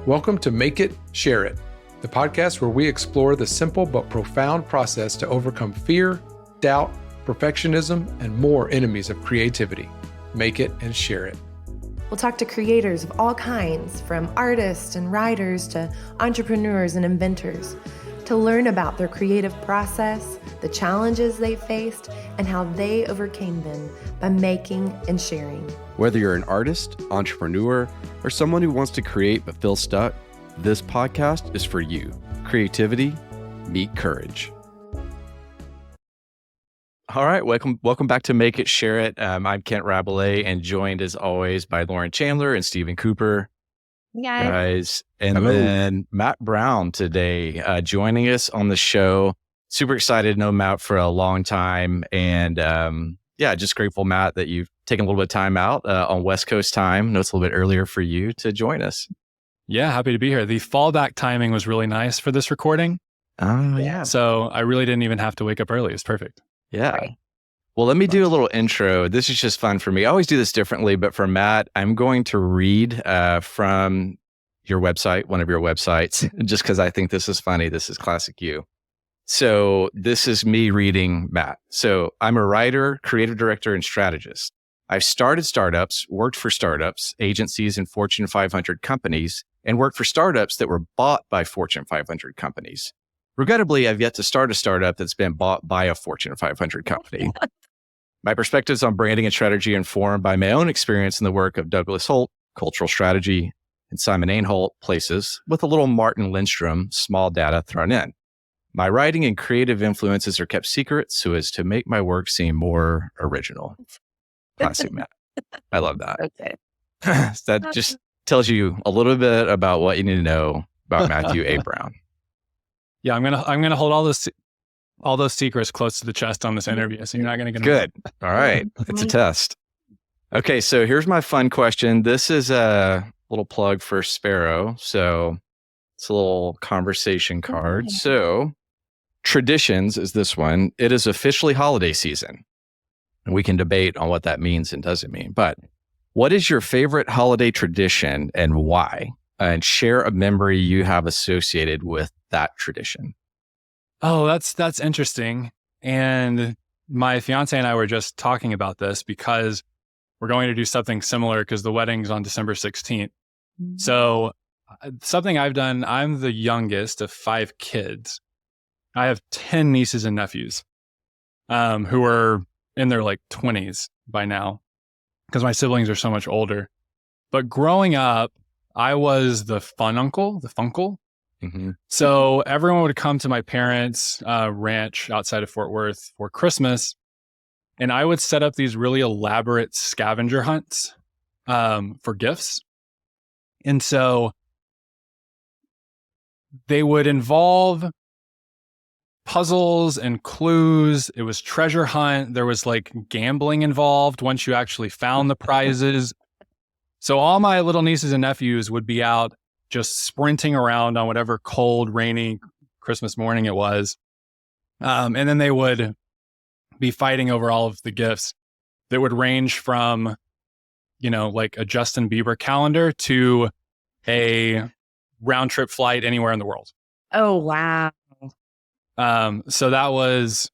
Welcome to Make It, Share It, the podcast where we explore the simple but profound process to overcome fear, doubt, perfectionism, and more enemies of creativity. Make it and share it. We'll talk to creators of all kinds, from artists and writers to entrepreneurs and inventors, to learn about their creative process, the challenges they faced, and how they overcame them by making and sharing. Whether you're an artist, entrepreneur, or someone who wants to create but feels stuck, this podcast is for you. Creativity, meet courage. All right, welcome back to Make It, Share It. I'm Kent Rabelais, and joined as always by Lauren Chandler and Stephen Cooper. Guys. And hello. Then Matt Brown today joining us on the show. Super excited to know Matt for a long time. And just grateful, Matt, that you've taken a little bit of time out on West Coast time. I know it's a little bit earlier for you to join us. Yeah, happy to be here. The fallback timing was really nice for this recording. Oh, yeah. So I really didn't even have to wake up early. It's perfect. Yeah. Right. Well, let me do a little intro. This is just fun for me. I always do this differently, but for Matt, I'm going to read from your website, one of your websites, just because I think this is funny. This is classic you. So this is me reading Matt. So I'm a writer, creative director, and strategist. I've started startups, worked for startups, agencies, and Fortune 500 companies, and worked for startups that were bought by Fortune 500 companies. Regrettably, I've yet to start a startup that's been bought by a Fortune 500 company. My perspectives on branding and strategy informed by my own experience in the work of Douglas Holt, cultural strategy, and Simon Ainholt, places, with a little Martin Lindstrom, small data thrown in. My writing and creative influences are kept secret so as to make my work seem more original. Classic Matt. I love that. Okay. That just tells you a little bit about what you need to know about Matthew A. Brown. Yeah, I'm gonna hold all those secrets close to the chest on this interview, so you're not gonna get them. Good. All right, it's a test. Okay, so here's my fun question. This is a little plug for Sparrow, so it's a little conversation card. So, traditions is this one. It is officially holiday season, and we can debate on what that means and doesn't mean. But what is your favorite holiday tradition and why? And share a memory you have associated with that tradition. Oh, that's interesting. And my fiance and I were just talking about this because we're going to do something similar because the wedding's on December 16th. So something I've done, I'm the youngest of 5 kids. I have 10 nieces and nephews who are in their 20s by now because my siblings are so much older. But growing up, I was the fun uncle, the funkle. Mm-hmm. So everyone would come to my parents' ranch outside of Fort Worth for Christmas, and I would set up these really elaborate scavenger hunts for gifts. And so they would involve puzzles and clues. It was treasure hunt. There was gambling involved once you actually found the prizes. So all my little nieces and nephews would be out just sprinting around on whatever cold, rainy Christmas morning it was. And then they would be fighting over all of the gifts that would range from, a Justin Bieber calendar to a round trip flight anywhere in the world. Oh, wow. So It's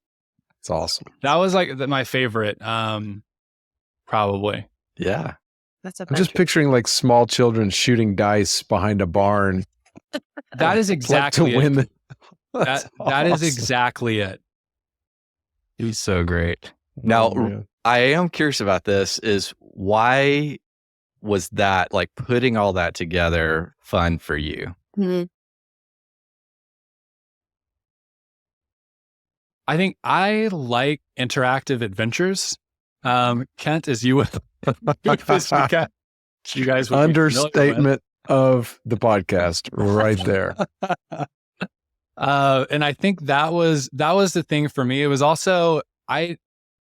awesome. that was my favorite, probably. Yeah. I'm just picturing small children shooting dice behind a barn. That is exactly to win it. That is exactly it. He's so great. Now, I am curious about this is why was that putting all that together fun for you? Mm-hmm. I think I like interactive adventures. Kent, as you would, you guys would understatement of the podcast right there. And I think that was the thing for me. It was also,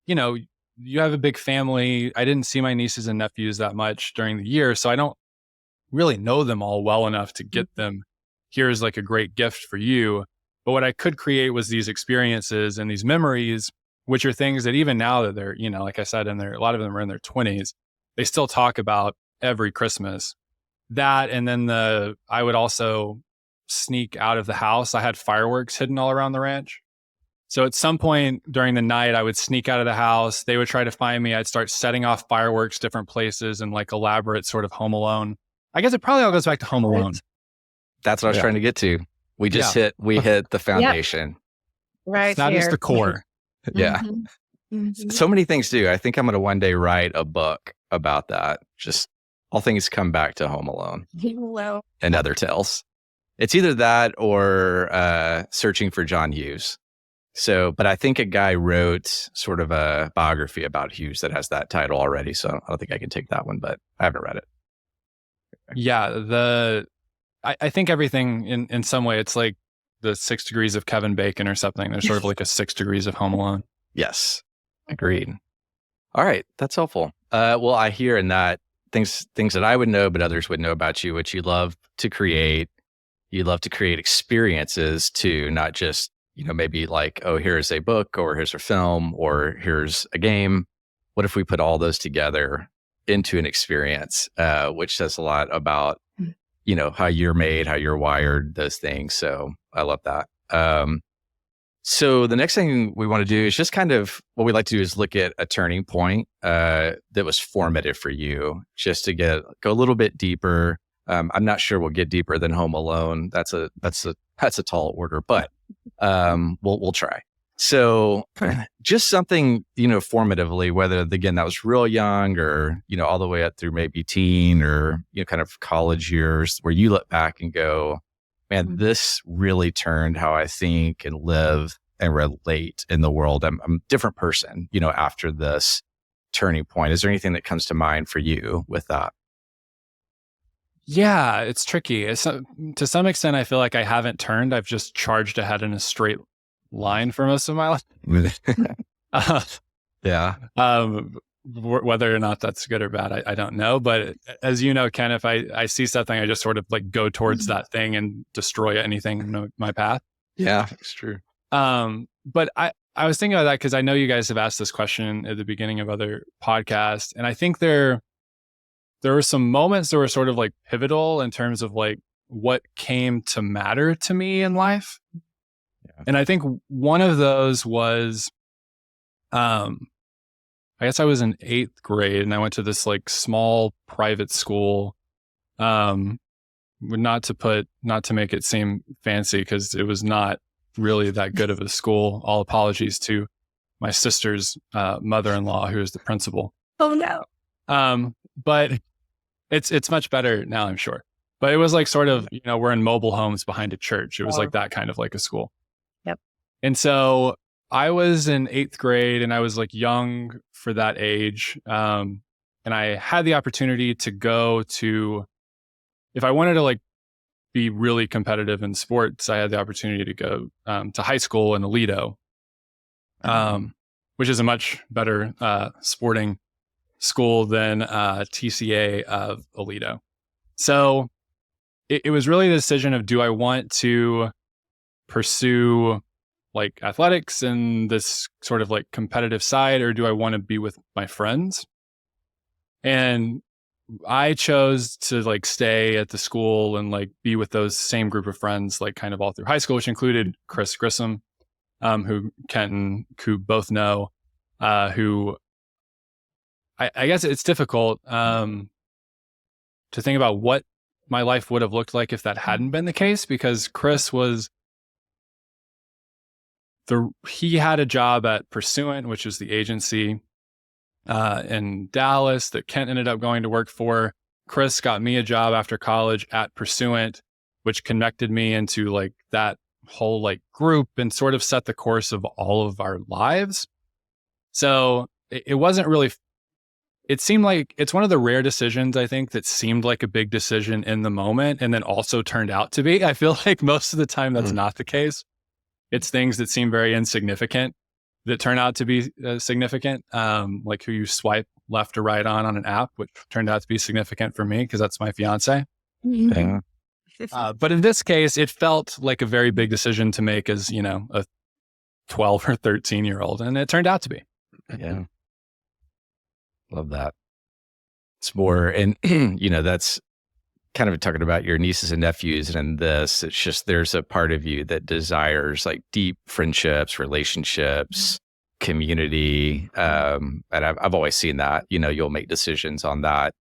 you have a big family. I didn't see my nieces and nephews that much during the year, so I don't really know them all well enough to get them, here's a great gift for you. But what I could create was these experiences and these memories, which are things that even now that they're, like I said, a lot of them are in their 20s, they still talk about every Christmas. that, and then I would also sneak out of the house. I had fireworks hidden all around the ranch. So at some point during the night, I would sneak out of the house. They would try to find me. I'd start setting off fireworks different places and like elaborate sort of Home Alone. I guess it probably all goes back to Home Alone. That's what I was trying to get to. We just hit the foundation. Right. That is the core. Yeah. So many things do. I think I'm going to one day write a book about that. Just all things come back to Home Alone and other tales. It's either that or Searching for John Hughes. So, but I think a guy wrote sort of a biography about Hughes that has that title already. So I don't think I can take that one, but I haven't read it. Yeah. I think everything in some way, it's like the 6 degrees of Kevin Bacon or something. There's sort of like a 6 degrees of Home Alone. Yes. Agreed. All right. That's helpful. Well, I hear in that things that I would know, but others would know about you, which you love to create. You love to create experiences too, not just, maybe like, oh, here's a book or here's a film or here's a game. What if we put all those together into an experience, which says a lot about, how you're made, how you're wired, those things. So I love that. So the next thing we want to do is just kind of what we like to do is look at a turning point that was formative for you, just to go a little bit deeper. I'm not sure we'll get deeper than Home Alone. That's a tall order, but we'll try. So just something, formatively, whether again, that was real young or, all the way up through maybe teen or, kind of college years where you look back and go, man, this really turned how I think and live and relate in the world. I'm a different person, after this turning point. Is there anything that comes to mind for you with that? Yeah, it's tricky. To some extent, I feel like I haven't turned. I've just charged ahead in a straight line for most of my life. Yeah. Whether or not that's good or bad, I don't know. But as you know, Ken, if I see something, I just sort of like go towards that thing and destroy anything in my path. Yeah, it's true. But I was thinking about that because I know you guys have asked this question at the beginning of other podcasts. And I think there were some moments that were sort of like pivotal in terms of like what came to matter to me in life. Yeah. And I think one of those was, I guess I was in 8th grade and I went to this like small private school. Not to make it seem fancy, because it was not really that good of a school. All apologies to my sister's mother-in-law, who is the principal. Oh no. But it's much better now, I'm sure. But it was like sort of, we're in mobile homes behind a church. It was like that kind of like a school. Yep. And so I was in 8th grade and I was like young for that age. And I had the opportunity to go to, if I wanted to like be really competitive in sports, I had the opportunity to go to high school in Aledo, which is a much better sporting school than TCA of Aledo. So it was really the decision of, do I want to pursue like athletics and this sort of like competitive side, or do I want to be with my friends? And I chose to like stay at the school and like be with those same group of friends, like kind of all through high school, which included Chris Grissom, who Kent and Coop both know, who I guess it's difficult to think about what my life would have looked like if that hadn't been the case, because Chris he had a job at Pursuant, which was the agency in Dallas that Kent ended up going to work for. Chris got me a job after college at Pursuant, which connected me into like that whole like group and sort of set the course of all of our lives. So it wasn't really, it seemed like it's one of the rare decisions, I think, that seemed like a big decision in the moment and then also turned out to be. I feel like most of the time that's not the case. It's things that seem very insignificant that turn out to be significant, like who you swipe left or right on an app, which turned out to be significant for me because that's my fiance. Yeah. But in this case, it felt like a very big decision to make as, a 12 or 13-year-old, and it turned out to be. Yeah. Love that. It's more, and, that's kind of talking about your nieces and nephews and in this, it's just there's a part of you that desires like deep friendships, relationships, community. And I've always seen that, you'll make decisions on that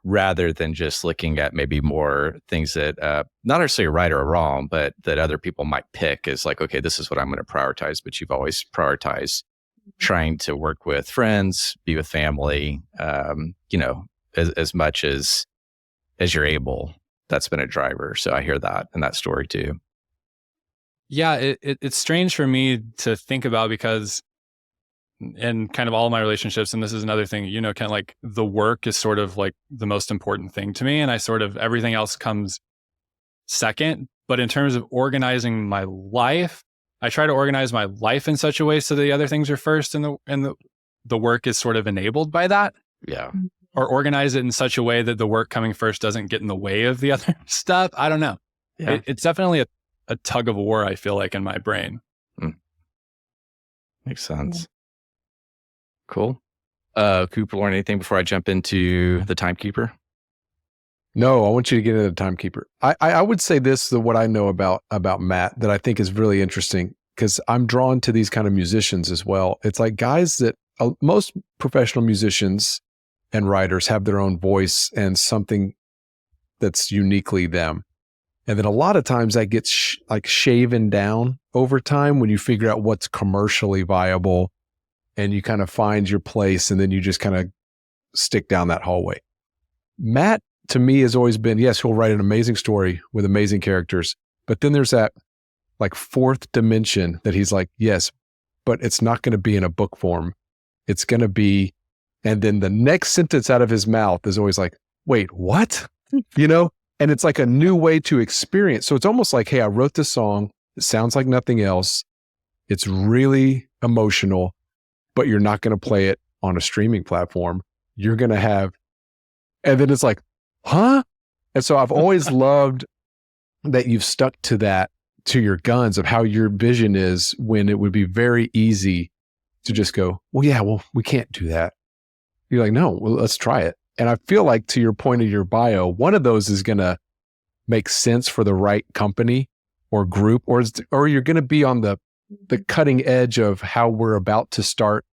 rather than just looking at maybe more things that not necessarily right or wrong, but that other people might pick as like, okay, this is what I'm going to prioritize. But you've always prioritized trying to work with friends, be with family, as much as you're able. That's been a driver. So I hear that in that story too. Yeah, it's strange for me to think about because in kind of all my relationships, and this is another thing, kind of like the work is sort of like the most important thing to me. And I sort of, everything else comes second. But in terms of organizing my life, I try to organize my life in such a way so the other things are first and the work is sort of enabled by that. Yeah. Or organize it in such a way that the work coming first doesn't get in the way of the other stuff. I don't know. Yeah. It's definitely a tug of war, I feel like, in my brain. Makes sense. Yeah. Cool. Cooper, learn anything before I jump into the Timekeeper? No, I want you to get into the Timekeeper. I would say this, what I know about Matt that I think is really interesting, because I'm drawn to these kind of musicians as well. It's like guys that most professional musicians and writers have their own voice and something that's uniquely them. And then a lot of times that gets shaven down over time when you figure out what's commercially viable and you kind of find your place and then you just kind of stick down that hallway. Matt, to me, has always been, yes, he'll write an amazing story with amazing characters, but then there's that like fourth dimension that he's like, yes, but it's not going to be in a book form. It's going to be, and then the next sentence out of his mouth is always like, wait, what? And it's like a new way to experience. So it's almost like, hey, I wrote this song. It sounds like nothing else. It's really emotional, but you're not going to play it on a streaming platform. You're going to have, and then it's like, huh? And so I've always loved that you've stuck to that, to your guns of how your vision is, when it would be very easy to just go, we can't do that. You're like, no, well, let's try it. And I feel like, to your point of your bio, one of those is going to make sense for the right company or group, or you're going to be on the cutting edge of how we're about to start,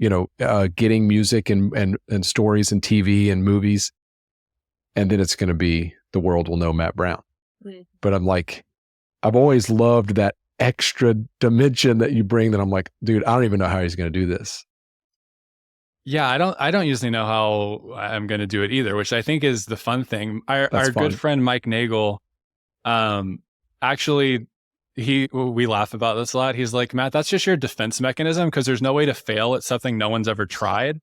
getting music and stories and TV and movies. And then it's going to be, the world will know Matt Brown. Mm-hmm. But I'm like, I've always loved that extra dimension that you bring, that I'm like, dude, I don't even know how he's going to do this. Yeah, I don't usually know how I'm going to do it either, which I think is the fun thing. Our good friend Mike Nagel, actually, we laugh about this a lot. He's like, Matt, that's just your defense mechanism, because there's no way to fail at something no one's ever tried.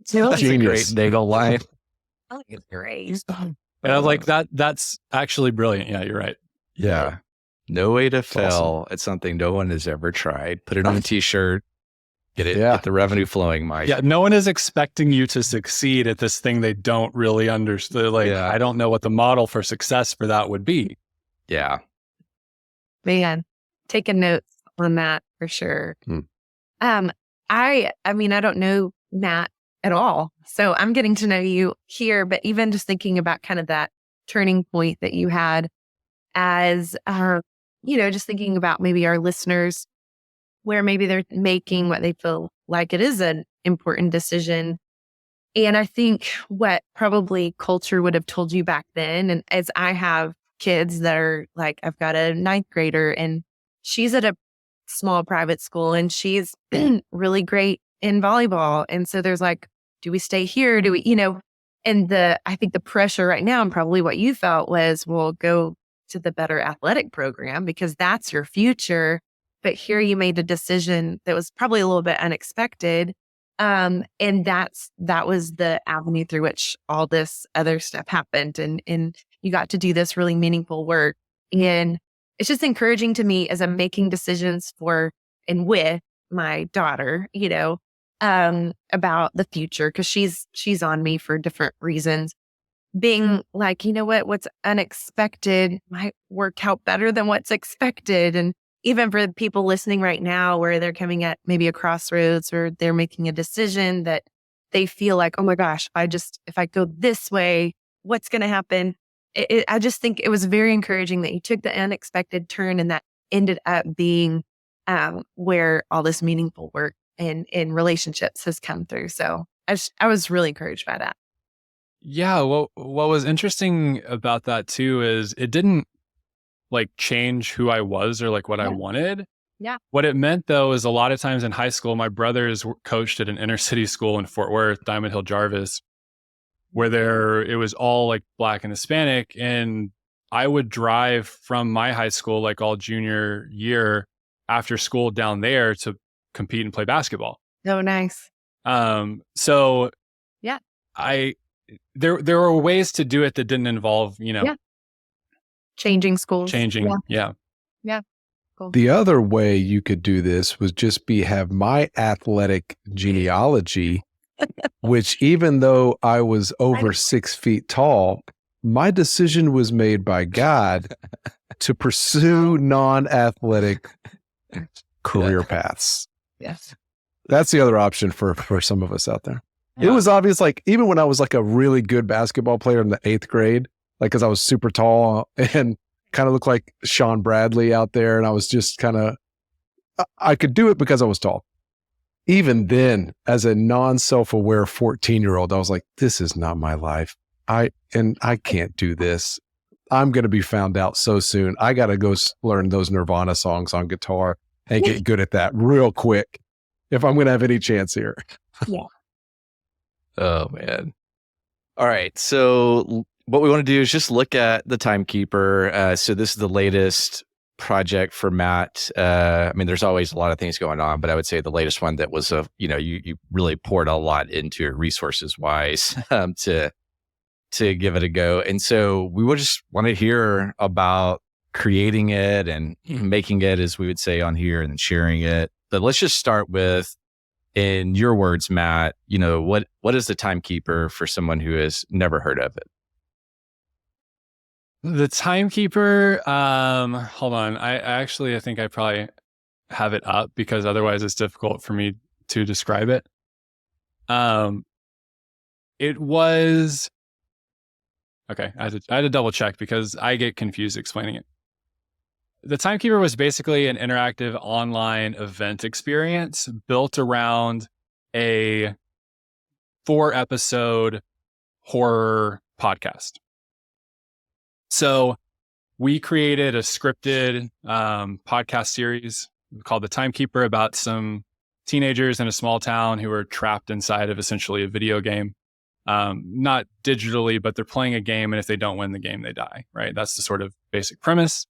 That's a great Nagel line. I think it's great. And I was like, that's actually brilliant. Yeah, you're right. Yeah. No way to fail at something no one has ever tried. Put it on a t-shirt. Get the revenue flowing, Mike. Yeah, no one is expecting you to succeed at this thing they don't really understand. I don't know what the model for success for that would be. Yeah. Man, taking notes on that for sure. I mean, I don't know Matt at all, so I'm getting to know you here, but even just thinking about kind of that turning point that you had as, just thinking about maybe our listeners, where maybe they're making what they feel like it is an important decision. And I think what probably culture would have told you back then, and as I have kids that are like, I've got a 9th grader and she's at a small private school and she's really great in volleyball. And so there's like, do we stay here? Do we, and I think the pressure right now, and probably what you felt was, well, go to the better athletic program because that's your future. But here you made a decision that was probably a little bit unexpected. And that was the avenue through which all this other stuff happened. And you got to do this really meaningful work. And it's just encouraging to me as I'm making decisions for and with my daughter, about the future, because she's on me for different reasons. Being like, what's unexpected might work out better than what's expected. And even for the people listening right now, where they're coming at maybe a crossroads or they're making a decision that they feel like, oh my gosh, if I go this way, what's going to happen? I just think it was very encouraging that you took the unexpected turn and that ended up being where all this meaningful work in relationships has come through. So I was really encouraged by that. Yeah. What was interesting about that too is it didn't like change who I was or like what I wanted. Yeah. What it meant though is a lot of times in high school, my brothers coached at an inner city school in Fort Worth, Diamond Hill Jarvis, where it was all like Black and Hispanic. And I would drive from my high school, like all junior year after school down there to compete and play basketball. Oh, nice. So yeah, there were ways to do it that didn't involve, changing schools. Yeah. Cool. The other way you could do this was just have my athletic genealogy, which even though I was over 6 feet tall, my decision was made by God to pursue non-athletic career paths. Yes. That's the other option for some of us out there. Yeah. It was obvious, like even when I was like a really good basketball player in the 8th grade, like because I was super tall and kind of looked like Sean Bradley out there, and I was just I could do it because I was tall. Even then, as a non-self-aware 14-year-old, I was like, this is not my life. I can't do this. I'm going to be found out so soon. I got to go learn those Nirvana songs on guitar and get good at that real quick if I'm going to have any chance here. Yeah. Oh, man. All right. So what we want to do is just look at the Timekeeper. So this is the latest project for Matt. I mean, there's always a lot of things going on, but I would say the latest one that was you really poured a lot into it resources wise to give it a go. And so we would just want to hear about creating it and making it, as we would say on here, and then sharing it. But let's just start with, in your words, Matt, what is the Timekeeper for someone who has never heard of it? The Timekeeper, hold on. I think I probably have it up because otherwise it's difficult for me to describe it. It was, okay, I had to double check because I get confused explaining it. The Timekeeper was basically an interactive online event experience built around a 4-episode horror podcast. So we created a scripted podcast series called The Timekeeper about some teenagers in a small town who are trapped inside of essentially a video game. Not digitally, but they're playing a game, and if they don't win the game, they die, right? That's the sort of basic premise.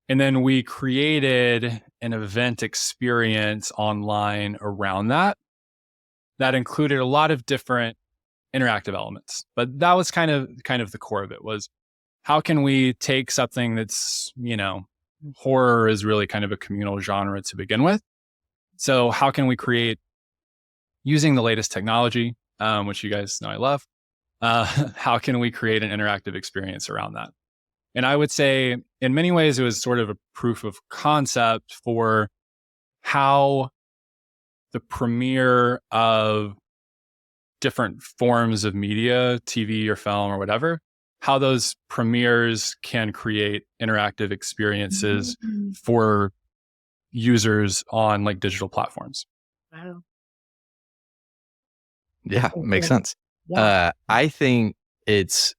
And then we created an event experience online around that included a lot of different interactive elements. But that was kind of the core of it was, how can we take something that's, horror is really kind of a communal genre to begin with. So how can we create, using the latest technology, which you guys know I love, how can we create an interactive experience around that? And I would say in many ways, it was sort of a proof of concept for how the premiere of different forms of media, TV or film or whatever, how those premieres can create interactive experiences for users on like digital platforms. Wow. Yeah, makes sense. Yeah. I think it's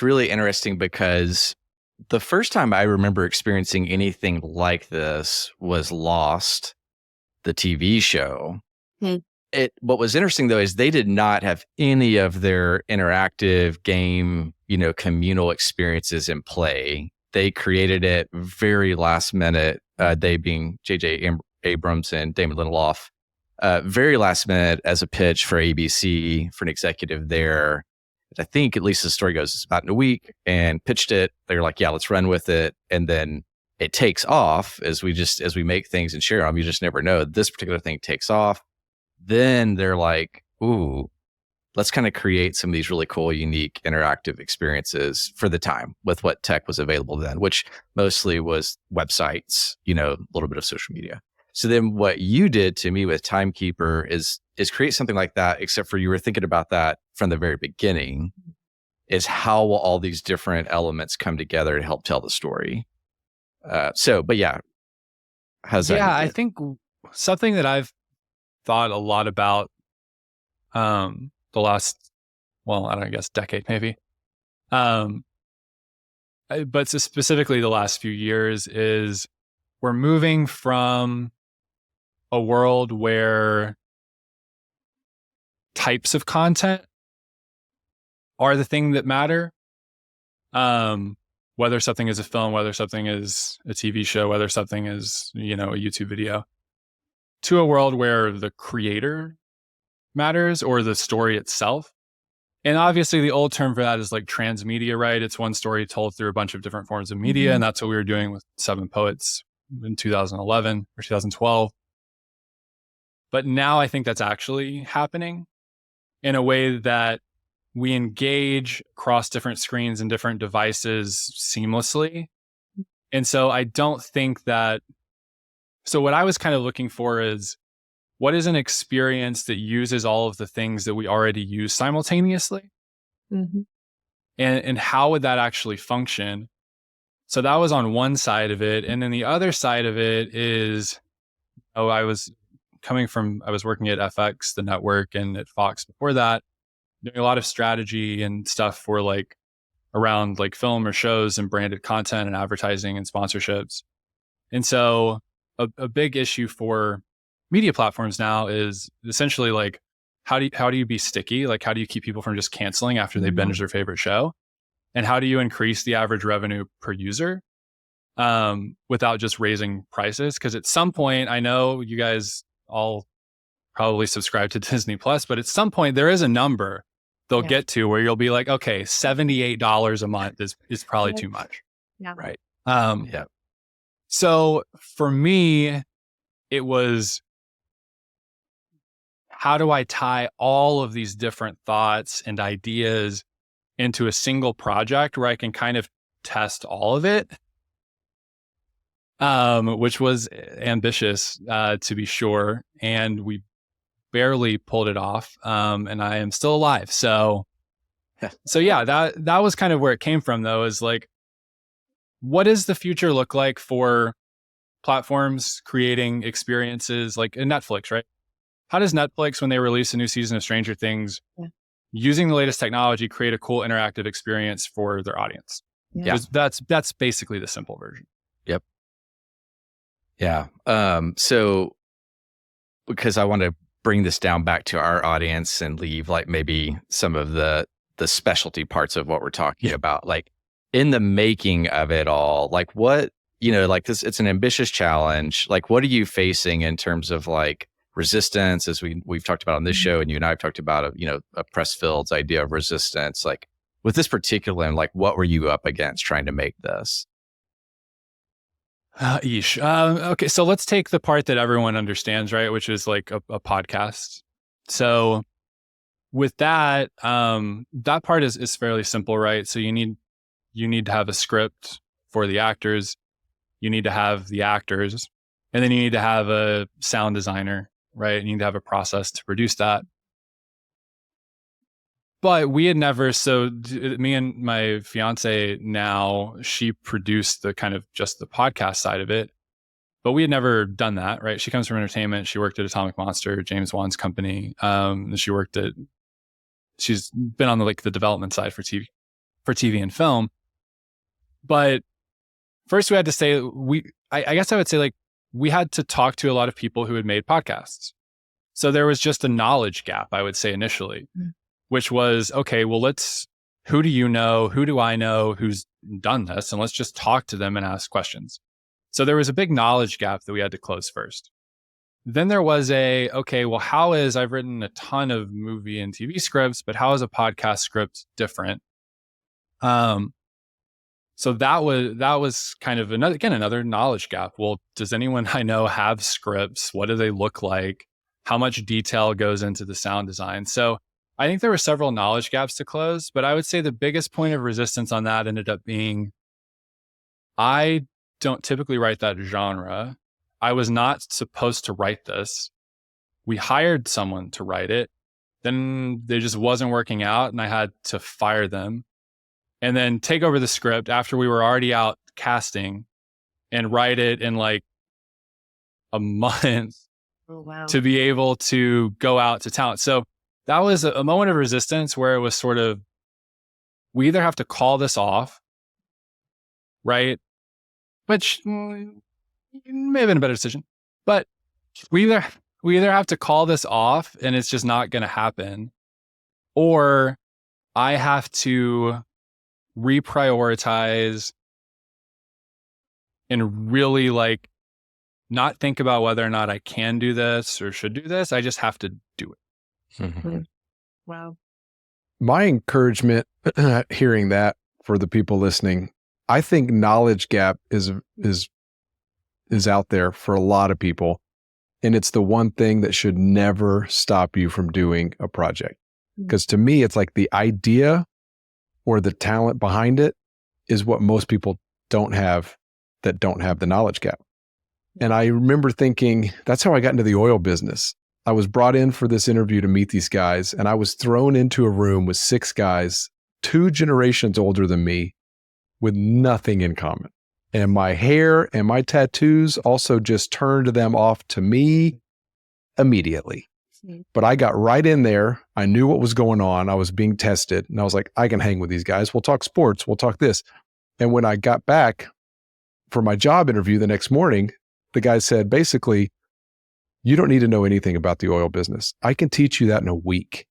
really interesting because the first time I remember experiencing anything like this was Lost, the TV show. What was interesting though is they did not have any of their interactive game, communal experiences in play. They created it very last minute, they being J.J. Abrams and Damon Lindelof, very last minute as a pitch for ABC, for an executive there. I think, at least the story goes, it's about in a week, and pitched it. They were like, yeah, let's run with it. And then it takes off as we make things and share them. You just never know. This particular thing takes off. Then they're like, ooh, let's kind of create some of these really cool, unique, interactive experiences for the time with what tech was available then, which mostly was websites, a little bit of social media. So then what you did to me with Timekeeper is create something like that, except for you were thinking about that from the very beginning, is how will all these different elements come together to help tell the story. But yeah, how's that? Yeah, I think something that I've thought a lot about the last, well, I don't know, I guess decade maybe. But specifically the last few years is we're moving from a world where types of content are the thing that matter. Whether something is a film, whether something is a TV show, whether something is, a YouTube video, to a world where the creator matters or the story itself. And obviously the old term for that is like transmedia, right? It's one story told through a bunch of different forms of media. And that's what we were doing with Seven Poets in 2011 or 2012. But now I think that's actually happening in a way that we engage across different screens and different devices seamlessly. And so I don't think that, so what I was kind of looking for is, what is an experience that uses all of the things that we already use simultaneously? And how would that actually function? So that was on one side of it. And then the other side of it is, I was working at FX, the network, and at Fox before that, doing a lot of strategy and stuff for like around like film or shows and branded content and advertising and sponsorships. And so a big issue for media platforms now is essentially like, how do you be sticky? Like, how do you keep people from just canceling after they binge their favorite show? And how do you increase the average revenue per user without just raising prices? Because at some point, I know you guys all probably subscribe to Disney Plus, but at some point there is a number they'll get to where you'll be like, okay, $78 a month is probably too much. Yeah. Right. So for me, it was, how do I tie all of these different thoughts and ideas into a single project where I can kind of test all of it? Which was ambitious, to be sure. And we barely pulled it off. And I am still alive. So yeah, that was kind of where it came from, though, is like, what does the future look like for platforms creating experiences like in Netflix, right? How does Netflix, when they release a new season of Stranger Things, using the latest technology, create a cool interactive experience for their audience? Yeah. That's basically the simple version. Yep. Yeah. So because I want to bring this down back to our audience and leave like maybe some of the specialty parts of what we're talking about, like in the making of it all, like what, like this, it's an ambitious challenge. Like, what are you facing in terms of like resistance, as we've talked about on this show, and you and I have talked about, a Pressfield's idea of resistance, like with this particular, and like, what were you up against trying to make this? Okay, so let's take the part that everyone understands, right? Which is like a podcast. So with that, that part is fairly simple, right? So you need to have a script for the actors, you need to have the actors, and then you need to have a sound designer, right? You need to have a process to produce that. But we had never, me and my fiance now, she produced the kind of just the podcast side of it, but we had never done that, right? She comes from entertainment. She worked at Atomic Monster, James Wan's company. And she's been on the development side for TV and film. But first we had to say, I guess I would say like, we had to talk to a lot of people who had made podcasts. So there was just a knowledge gap, I would say initially. Which was, okay, well, who do you know? Who do I know who's done this? And let's just talk to them and ask questions. So there was a big knowledge gap that we had to close first. Then there was okay, well, I've written a ton of movie and TV scripts, but how is a podcast script different? So that was kind of another knowledge gap. Well, does anyone I know have scripts? What do they look like? How much detail goes into the sound design? So I think there were several knowledge gaps to close, but I would say the biggest point of resistance on that ended up being, I don't typically write that genre. I was not supposed to write this. We hired someone to write it. Then it just wasn't working out and I had to fire them and then take over the script after we were already out casting and write it in like a month Oh, wow. to be able to go out to talent. So that was a moment of resistance where it was sort of, we either have to call this off, right? Which may have been a better decision, but we either have to call this off and it's just not going to happen, or I have to reprioritize and really like not think about whether or not I can do this or should do this. I just have to do it. Mhm. Wow. My encouragement hearing that for the people listening, I think knowledge gap is out there for a lot of people. And it's the one thing that should never stop you from doing a project. Because to me, it's like the idea or the talent behind it is what most people don't have that don't have the knowledge gap. And I remember thinking, that's how I got into the oil business. I was brought in for this interview to meet these guys, and I was thrown into a room with 6 guys, 2 generations older than me, with nothing in common. And my hair and my tattoos also just turned them off to me immediately. But I got right in there. I knew what was going on. I was being tested. And I was like, I can hang with these guys. We'll talk sports. We'll talk this. And when I got back for my job interview the next morning, the guy said, basically, you don't need to know anything about the oil business. I can teach you that in a week,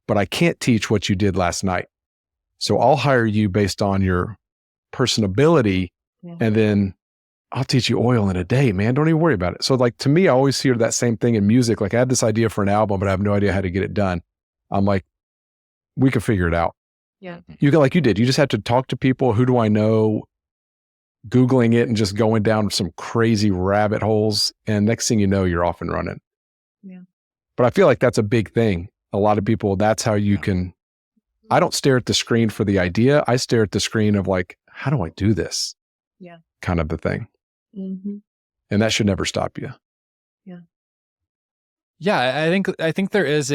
but I can't teach what you did last night. So I'll hire you based on your personability. Yeah. And then I'll teach you oil in a day, man. Don't even worry about it. So like, to me, I always hear that same thing in music. Like I had this idea for an album, but I have no idea how to get it done. I'm like, we can figure it out. Yeah. You get like you did. You just have to talk to people. Who do I know? Googling it and just going down some crazy rabbit holes. And next thing you know, you're off and running. Yeah. But I feel like that's a big thing. A lot of people, that's how you can, I don't stare at the screen for the idea. I stare at the screen of like, how do I do this? Yeah. Kind of the thing. Mm-hmm. And that should never stop you. Yeah, I think there is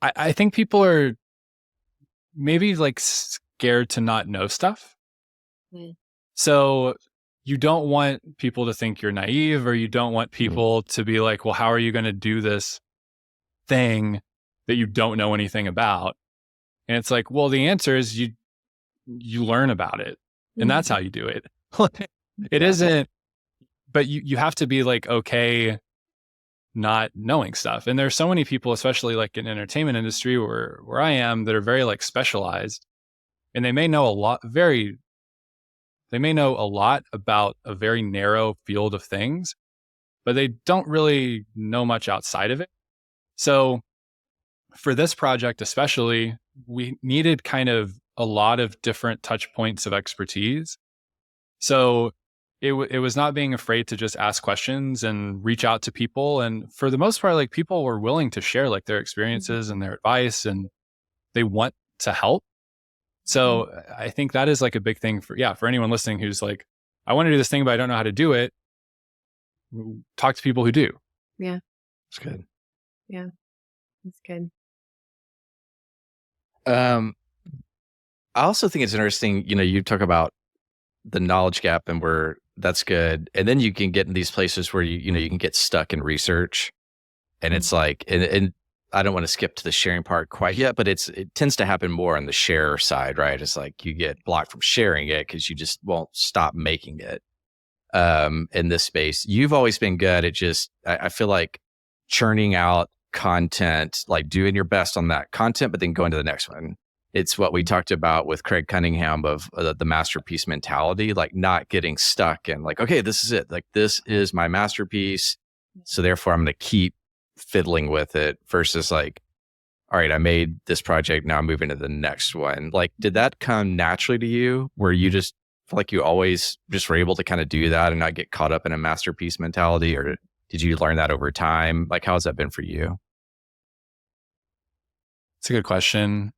I think people are maybe like scared to not know stuff. So you don't want people to think you're naive, or you don't want people to be like, well, how are you going to do this thing that you don't know anything about? And it's like, well, the answer is you learn about it, and that's how you do it. It isn't, but you have to be like, okay, not knowing stuff. And there's so many people, especially like in entertainment industry where I am, that are very like specialized, and they may know a lot about a very narrow field of things, but they don't really know much outside of it. So for this project, especially, we needed kind of a lot of different touch points of expertise. So it was not being afraid to just ask questions and reach out to people. And for the most part, like people were willing to share like their experiences and their advice, and they want to help. So I think that is like a big thing for anyone listening who's like, I want to do this thing, but I don't know how to do it. Talk to people who do. Yeah. That's good. Yeah. That's good. I also think it's interesting, you talk about the knowledge gap and where that's good. And then you can get in these places where you can get stuck in research, and it's like, and I don't want to skip to the sharing part quite yet, but it tends to happen more on the share side, right? It's like you get blocked from sharing it because you just won't stop making it. In this space, you've always been good at just, I feel like churning out content, like doing your best on that content, but then going to the next one. It's what we talked about with Craig Cunningham of the masterpiece mentality, like not getting stuck and like, okay, this is it. Like, this is my masterpiece. So therefore I'm going to keep fiddling with it versus like, all right, I made this project. Now I'm moving to the next one. Like, did that come naturally to you where you just feel like you always just were able to kind of do that and not get caught up in a masterpiece mentality? Or did you learn that over time? Like, how has that been for you? It's a good question.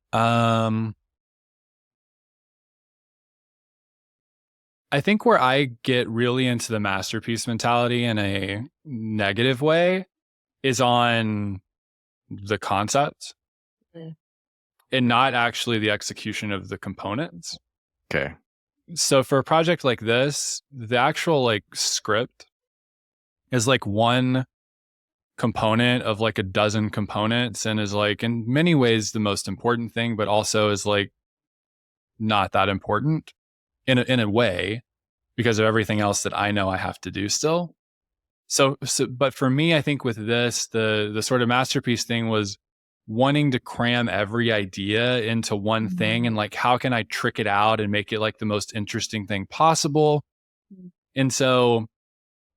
I think where I get really into the masterpiece mentality in a negative way is on the concept and not actually the execution of the components. Okay. So for a project like this, the actual like script is like one component of like a dozen components and is like in many ways the most important thing, but also is like not that important in a way because of everything else that I know I have to do still. So but for me, I think with this, the sort of masterpiece thing was wanting to cram every idea into one thing and like, how can I trick it out and make it like the most interesting thing possible? And so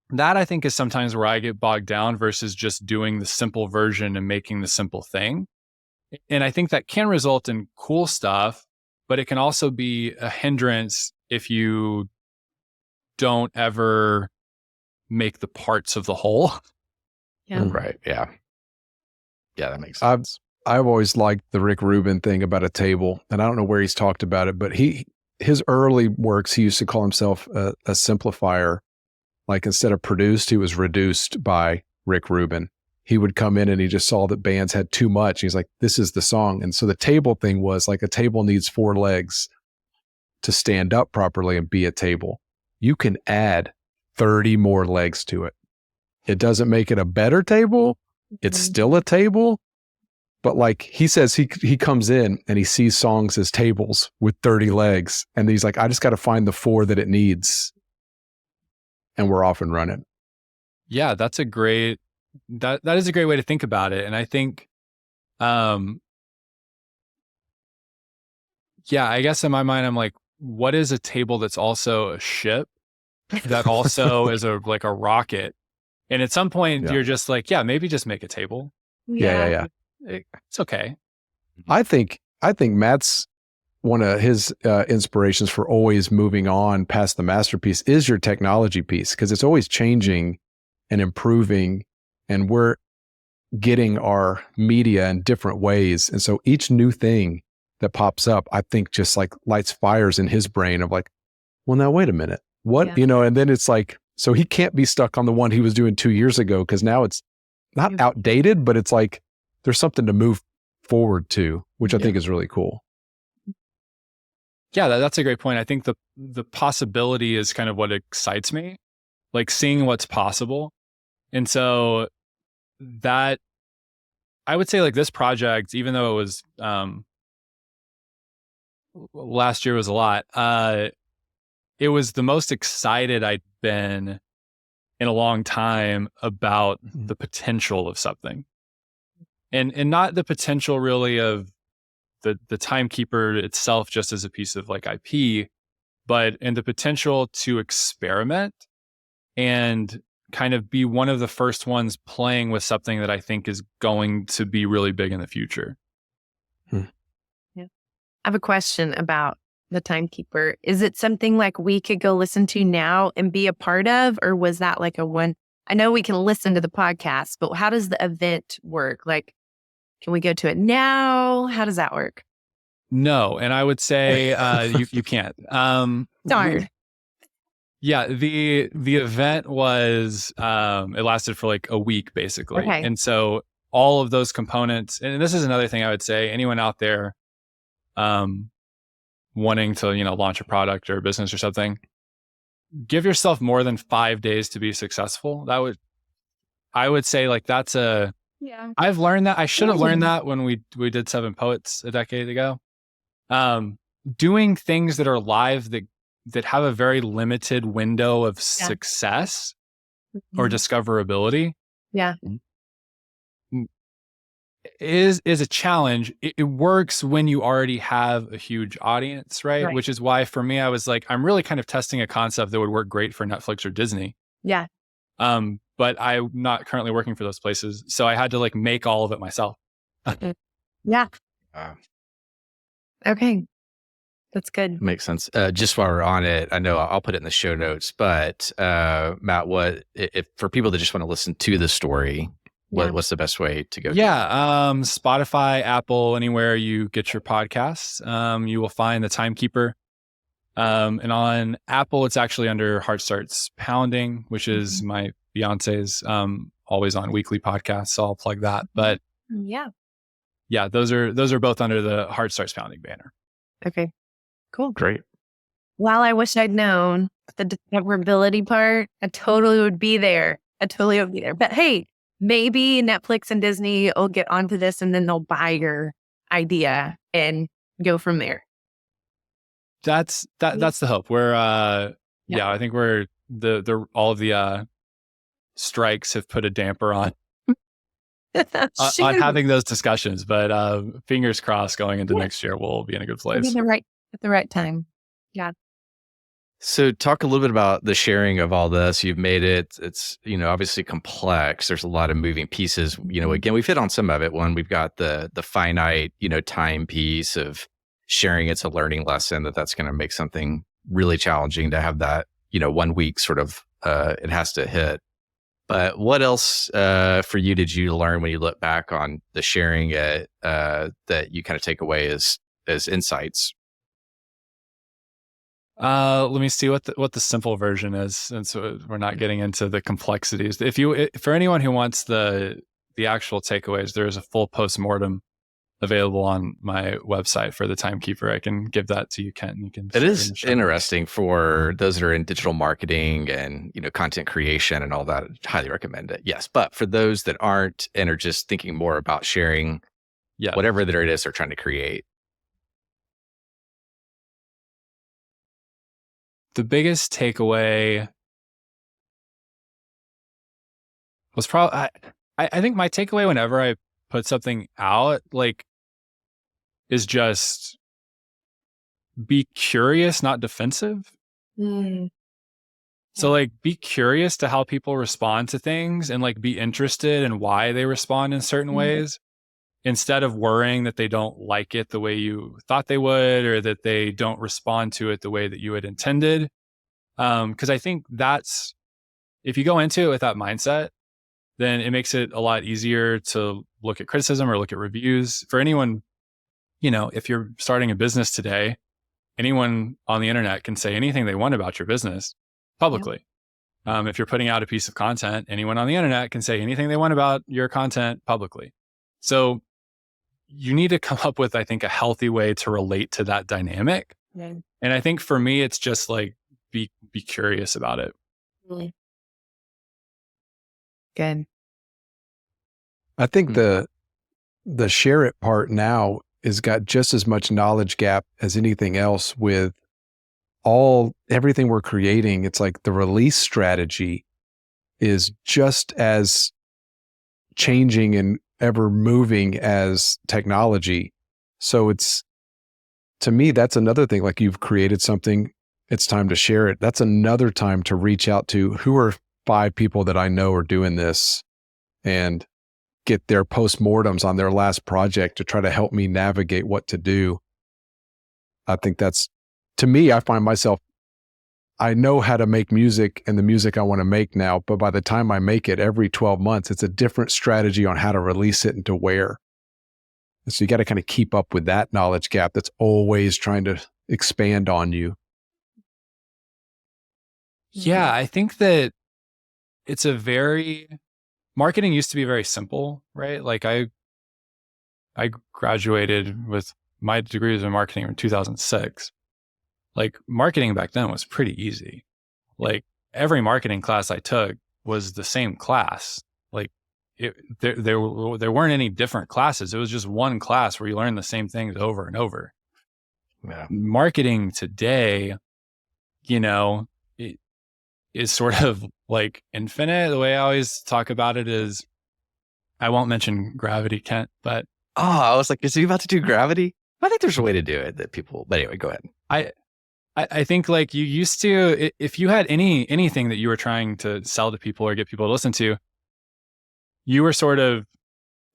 that I think is sometimes where I get bogged down versus just doing the simple version and making the simple thing. And I think that can result in cool stuff, but it can also be a hindrance if you don't ever make the parts of the whole. Yeah. Right. Yeah. Yeah, that makes sense. I've always liked the Rick Rubin thing about a table, and I don't know where he's talked about it, but his early works, he used to call himself a simplifier. Like instead of produced, he was reduced by Rick Rubin. He would come in and he just saw that bands had too much. He's like, this is the song. And so the table thing was like a table needs 4 legs to stand up properly and be a table. You can add 30 more legs to it. It doesn't make it a better table. It's still a table. But like he says, he comes in and he sees songs as tables with 30 legs. And he's like, I just got to find the 4 that it needs. And we're off and running. Yeah, that's a great, that is a great way to think about it. And I think, yeah, I guess in my mind, I'm like, what is a table that's also a ship that also is like a rocket? And at some point you're just like, yeah, maybe just make a table. Yeah. It's okay. I think Matt's one of his inspirations for always moving on past the masterpiece is your technology piece, because it's always changing and improving, and we're getting our media in different ways. And so each new thing that pops up, I think just like lights fires in his brain of like, well, now wait a minute, what, and then it's like, so he can't be stuck on the one he was doing 2 years ago, because now it's not outdated, but it's like there's something to move forward to, which I think is really cool. Yeah, that's a great point. I think the possibility is kind of what excites me, like seeing what's possible. And so that, I would say like this project, even though it was, last year was a lot, it was the most excited I'd been in a long time about the potential of something. And not the potential really of the Timekeeper itself just as a piece of like IP, but in the potential to experiment and kind of be one of the first ones playing with something that I think is going to be really big in the future. Yeah. I have a question about the Timekeeper. Is it something like we could go listen to now and be a part of, or was that like a one? I know we can listen to the podcast, but how does the event work? Like, can we go to it now? How does that work? No, and I would say you can't. Darn. Yeah, the event was it lasted for like a week basically. Okay. And so all of those components, and this is another thing I would say, anyone out there wanting to, launch a product or a business or something, give yourself more than 5 days to be successful. I would say like that's I've learned that. I should have learned that when we did 7 Poets a decade ago. Doing things that are live that have a very limited window of success or discoverability. Yeah. Is a challenge. It works when you already have a huge audience, right? Which is why for me, I was like, I'm really kind of testing a concept that would work great for Netflix or Disney. Yeah. But I'm not currently working for those places. So I had to like make all of it myself. Yeah. Okay. That's good. Makes sense. Just while we're on it, I know I'll put it in the show notes, but Matt, what if for people that just want to listen to the story, what's the best way to go? Spotify, Apple, anywhere you get your podcasts, you will find the Timekeeper. And on Apple, it's actually under Heart Starts Pounding, which is my fiance's always on weekly podcast. So I'll plug that. But yeah, those are both under the Heart Starts Pounding banner. Okay, cool. Great. Well, I wish I'd known the discoverability part. I totally would be there. But hey, maybe Netflix and Disney will get onto this and then they'll buy your idea and go from there. That's the hope. We're I think we're all of the strikes have put a damper on having those discussions, but fingers crossed going into next year we'll be in a good place. At the right time. Yeah. So talk a little bit about the sharing of all this. You've made it, it's, obviously complex. There's a lot of moving pieces. Again, we've hit on some of it. One, we've got the finite, time piece of sharing. It's a learning lesson that's going to make something really challenging to have that, 1 week sort of, it has to hit. But what else for you did you learn when you look back on the sharing that you kind of take away as insights? Let me see what the simple version is, since we're not getting into the complexities. For anyone who wants the actual takeaways, there is a full postmortem available on my website for the Timekeeper. I can give that to you, Kent. You can. It is interesting for those that are in digital marketing and content creation and all that. I highly recommend it. Yes, but for those that aren't and are just thinking more about sharing, whatever it is they're trying to create. The biggest takeaway was probably, I think my takeaway whenever I put something out, is just be curious, not defensive. So be curious to how people respond to things and be interested in why they respond in certain ways, instead of worrying that they don't like it the way you thought they would, or that they don't respond to it the way that you had intended. Because I think if you go into it with that mindset, then it makes it a lot easier to look at criticism or look at reviews. For anyone, if you're starting a business today, anyone on the internet can say anything they want about your business publicly. If you're putting out a piece of content, anyone on the internet can say anything they want about your content publicly. So you need to come up with, I think, a healthy way to relate to that dynamic. And I think for me, it's just be curious about it. Good. I think the share it part now has got just as much knowledge gap as anything else with everything we're creating. It's like the release strategy is just as changing and ever moving as technology. So to me, that's another thing. You've created something, it's time to share it. That's another time to reach out to who are 5 people that I know are doing this and get their postmortems on their last project to try to help me navigate what to do. I think to me, I find myself, I know how to make music and the music I want to make now, but by the time I make it every 12 months, it's a different strategy on how to release it and to where. And so you got to kind of keep up with that knowledge gap that's always trying to expand on you. Yeah, I think that marketing used to be very simple, right? I graduated with my degrees in marketing in 2006. Marketing back then was pretty easy. Every marketing class I took was the same class. There weren't any different classes. It was just one class where you learn the same things over and over. Yeah. Marketing today, it is sort of infinite. The way I always talk about it is, I won't mention gravity, Kent, but I was like, is he about to do gravity? I think there's a way to do it that people, but anyway, go ahead. I think you used to, if you had anything that you were trying to sell to people or get people to listen to, you were sort of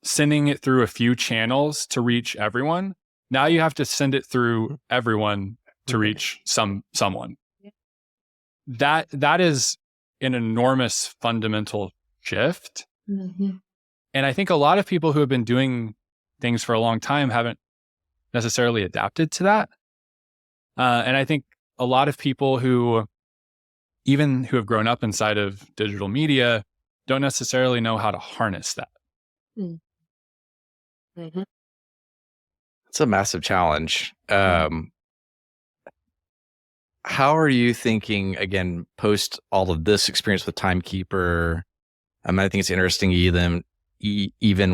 sending it through a few channels to reach everyone. Now you have to send it through everyone to reach someone. That is an enormous fundamental shift. And I think a lot of people who have been doing things for a long time haven't necessarily adapted to that. And I think a lot of people who have grown up inside of digital media don't necessarily know how to harness that. Mm-hmm. It's a massive challenge. How are you thinking, again, post all of this experience with Timekeeper? I think it's interesting, even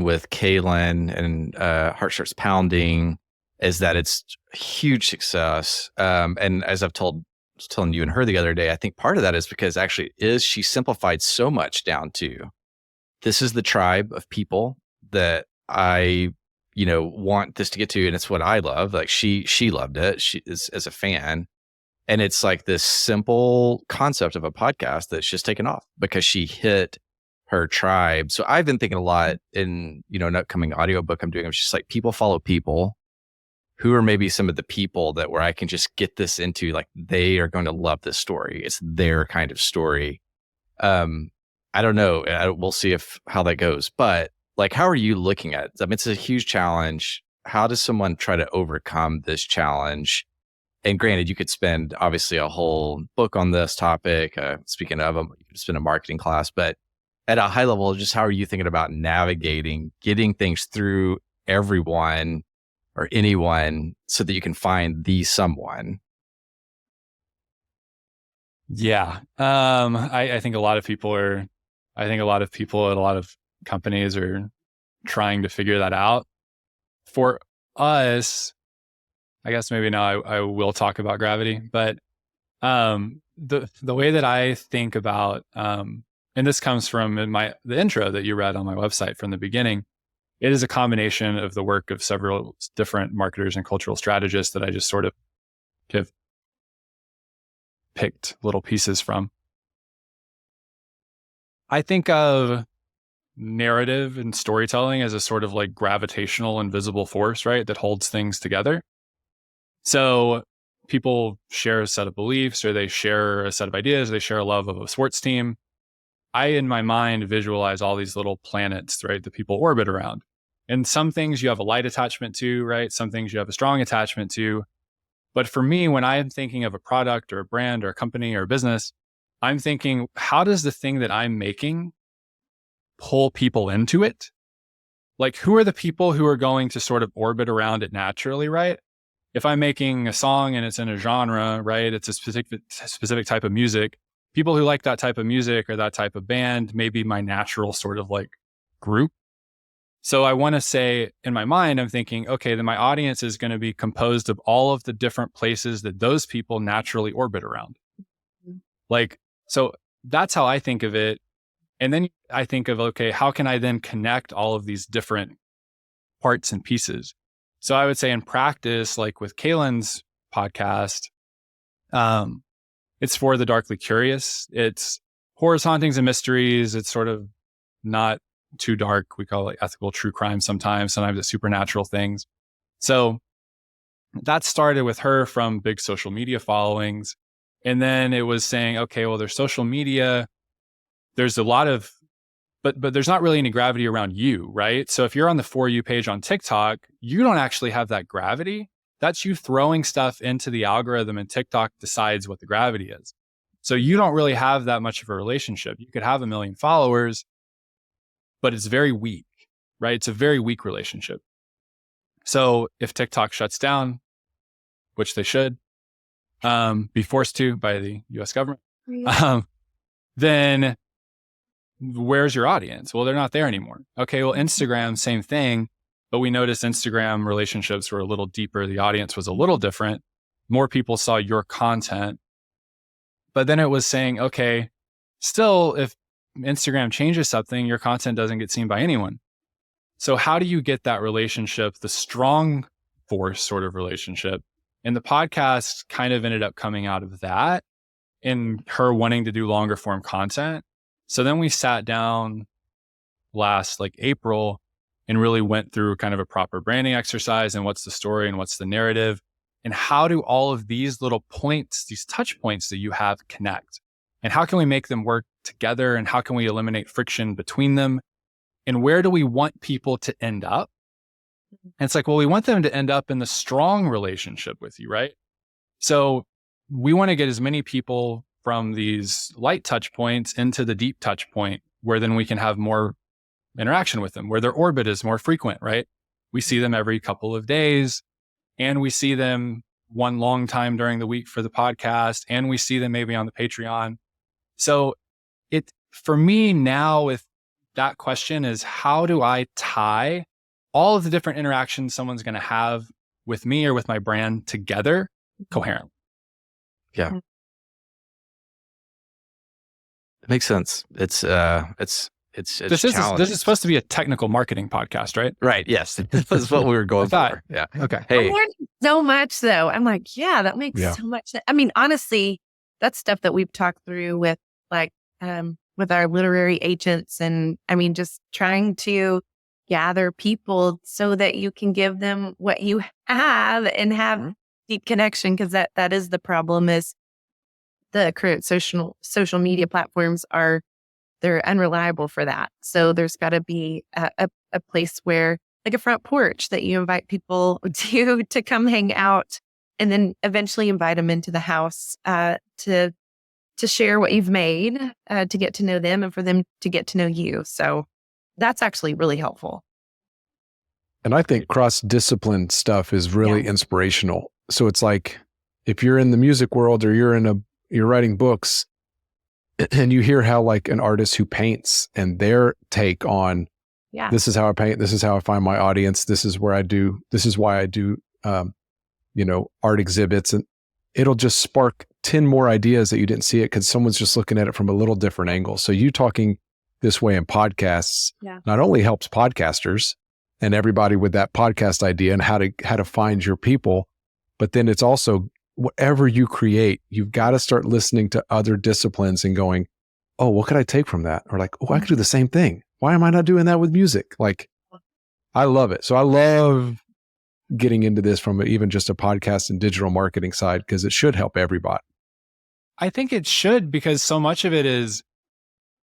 with Kaylin and Heart Starts Pounding, is that it's a huge success. And as I was telling you and her the other day, I think part of that is because she simplified so much down to, this is the tribe of people that I, want this to get to. And it's what I love. Like she loved it. She is as a fan. And it's like this simple concept of a podcast that's just taken off because she hit her tribe. So I've been thinking a lot in, an upcoming audiobook I'm doing. It's just like people follow people. Who are maybe some of the people that where I can just get this into, like, they are going to love this story. It's their kind of story. I don't know. We'll see how that goes. But like, how are you looking at it? I mean, it's a huge challenge. How does someone try to overcome this challenge? And granted, you could spend obviously a whole book on this topic. Speaking of them, you could spend a marketing class, but at a high level, just how are you thinking about navigating, getting things through everyone or anyone so that you can find the someone? Yeah. I think a lot of people at a lot of companies are trying to figure that out. For us, I guess maybe now I will talk about gravity, but the way that I think about, and this comes from the intro that you read on my website from the beginning, it is a combination of the work of several different marketers and cultural strategists that I just sort of have picked little pieces from. I think of narrative and storytelling as a sort of like gravitational invisible force, right? That holds things together. So people share a set of beliefs, or they share a set of ideas, or they share a love of a sports team. I, in my mind, visualize all these little planets, right, that people orbit around. And some things you have a light attachment to, right? Some things you have a strong attachment to. But for me, when I'm thinking of a product or a brand or a company or a business, I'm thinking, how does the thing that I'm making pull people into it? Like, who are the people who are going to sort of orbit around it naturally, right? If I'm making a song and it's in a genre, right, it's a specific type of music, people who like that type of music or that type of band may be my natural sort of like group. So I want to say, in my mind, I'm thinking, okay, then my audience is going to be composed of all of the different places that those people naturally orbit around. Like, so that's how I think of it. And then I think of, okay, how can I then connect all of these different parts and pieces? So I would say in practice, like with Kaylin's podcast, it's for the darkly curious. It's horrors, hauntings, and mysteries. It's sort of not too dark. We call it ethical true crime sometimes. Sometimes it's supernatural things. So that started with her from big social media followings. And then it was saying, okay, well, there's social media. There's a lot of, but there's not really any gravity around you, right? So if you're on the For You page on TikTok, you don't actually have that gravity. That's you throwing stuff into the algorithm, and TikTok decides what the gravity is. So you don't really have that much of a relationship. You could have 1 million followers, but it's very weak, right? It's a very weak relationship. So if TikTok shuts down, which they should be forced to by the US government, then where's your audience? Well, they're not there anymore. Okay, well, Instagram, same thing, but we noticed Instagram relationships were a little deeper. The audience was a little different. More people saw your content. But then it was saying, okay, still, if Instagram changes something, your content doesn't get seen by anyone. So how do you get that relationship, the strong force sort of relationship? And the podcast kind of ended up coming out of that, and her wanting to do longer form content. So then we sat down last like April and really went through kind of a proper branding exercise, and what's the story and what's the narrative, and how do all of these little points, these touch points that you have connect, and how can we make them work together, and how can we eliminate friction between them, and where do we want people to end up? And it's like, well, we want them to end up in the strong relationship with you, right? So we want to get as many people from these light touch points into the deep touch point, where then we can have more interaction with them, where their orbit is more frequent, right? We see them every couple of days, and we see them one long time during the week for the podcast, and we see them maybe on the Patreon. So for me now with that question is, how do I tie all of the different interactions someone's going to have with me or with my brand together coherently? Yeah. It makes sense. This is supposed to be a technical marketing podcast, right? Right. Yes. That's what we were going for. Yeah. Okay. Hey. I'm learning so much though. I'm like, yeah, that makes so much sense. I mean, honestly, that's stuff that we've talked through with with our literary agents, and I mean, just trying to gather people so that you can give them what you have and have deep connection. Cause that is the problem, is the current social media platforms they're unreliable for that. So there's got to be a place where, like a front porch, that you invite people to come hang out, and then eventually invite them into the house to share what you've made, to get to know them, and for them to get to know you. So that's actually really helpful. And I think cross-discipline stuff is really inspirational. So it's like, if you're in the music world or you're writing books, and you hear how like an artist who paints and their take on, this is how I paint, this is how I find my audience, this is why I do art exhibits, and it'll just spark 10 more ideas that you didn't see it because someone's just looking at it from a little different angle. So you talking this way in podcasts not only helps podcasters and everybody with that podcast idea and how to find your people, but then it's also, whatever you create, you've got to start listening to other disciplines and going, oh, what could I take from that? Or like, oh, I could do the same thing. Why am I not doing that with music? Like, I love it. So I love getting into this from even just a podcast and digital marketing side, because it should help everybody. I think it should, because so much of it is,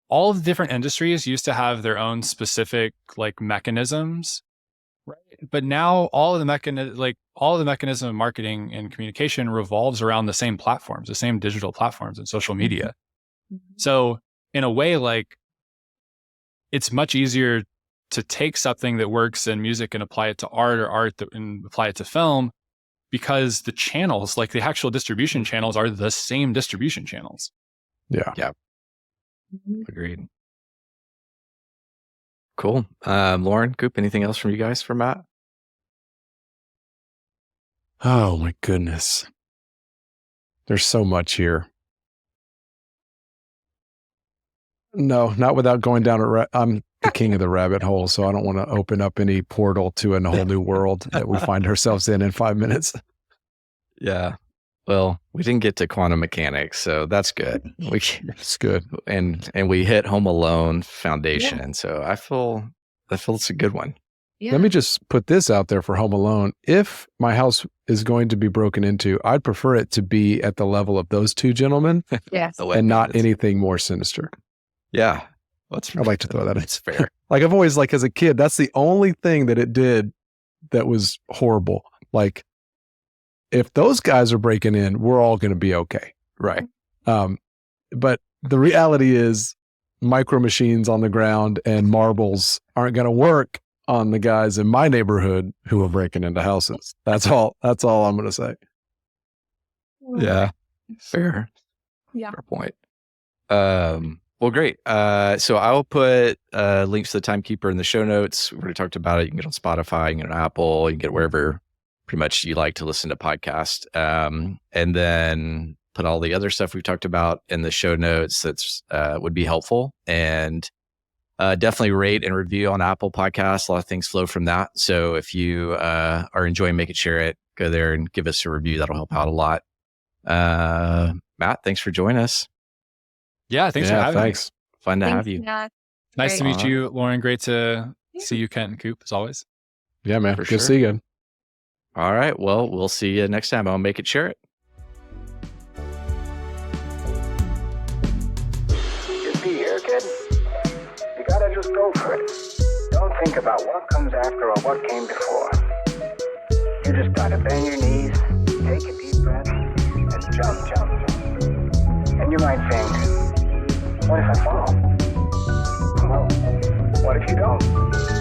all of the different industries used to have their own specific like mechanisms, right? But now all of the mechanism of marketing and communication revolves around the same platforms, the same digital platforms and social media. So in a way, like, it's much easier to take something that works in music and apply it to art, or and apply it to film, because the channels, like the actual distribution channels, are the same distribution channels. Yeah. Yeah. Agreed. Cool. Lauren, Coop, anything else from you guys for Matt? Oh my goodness. There's so much here. No, not without going down I'm the king of the rabbit hole, so I don't want to open up any portal to a whole new world that we find ourselves in 5 minutes. Yeah. Well, we didn't get to quantum mechanics, so that's good. It's good. And we hit Home Alone foundation. So I feel it's a good one. Yeah. Let me just put this out there for Home Alone. If my house is going to be broken into, I'd prefer it to be at the level of those two gentlemen Yes. and not anything more sinister. Yeah. I'd like to throw that in. It's fair. Like, I've always, like, as a kid, that's the only thing that it did that was horrible. Like, if those guys are breaking in, we're all going to be okay. Right. But the reality is, micro machines on the ground and marbles aren't going to work on the guys in my neighborhood who are breaking into houses. That's all I'm going to say. Yeah. Fair. Yeah. Fair point. Well, great. So I'll put links to the Timekeeper in the show notes. We already talked about it. You can get it on Spotify, you can get it on Apple, you can get it wherever pretty much you like to listen to podcasts. And then put all the other stuff we've talked about in the show notes that's would be helpful. And definitely rate and review on Apple Podcasts. A lot of things flow from that. So if you are enjoying Make It, Share It, go there and give us a review. That'll help out a lot. Matt, thanks for joining us. Yeah, thanks for having me. Fun to have you. Matt. Nice to Great. meet you, Lauren. Great to see you, Kent and Coop, as always. Yeah, man. For Good sure. to see you. All right. Well, we'll see you next time. I'll Make It, Share It. You see here, kid? You gotta just go for it. Don't think about what comes after or what came before. You just gotta bend your knees, take a deep breath, and jump. And you might think, what if I fall? Well, what if you don't?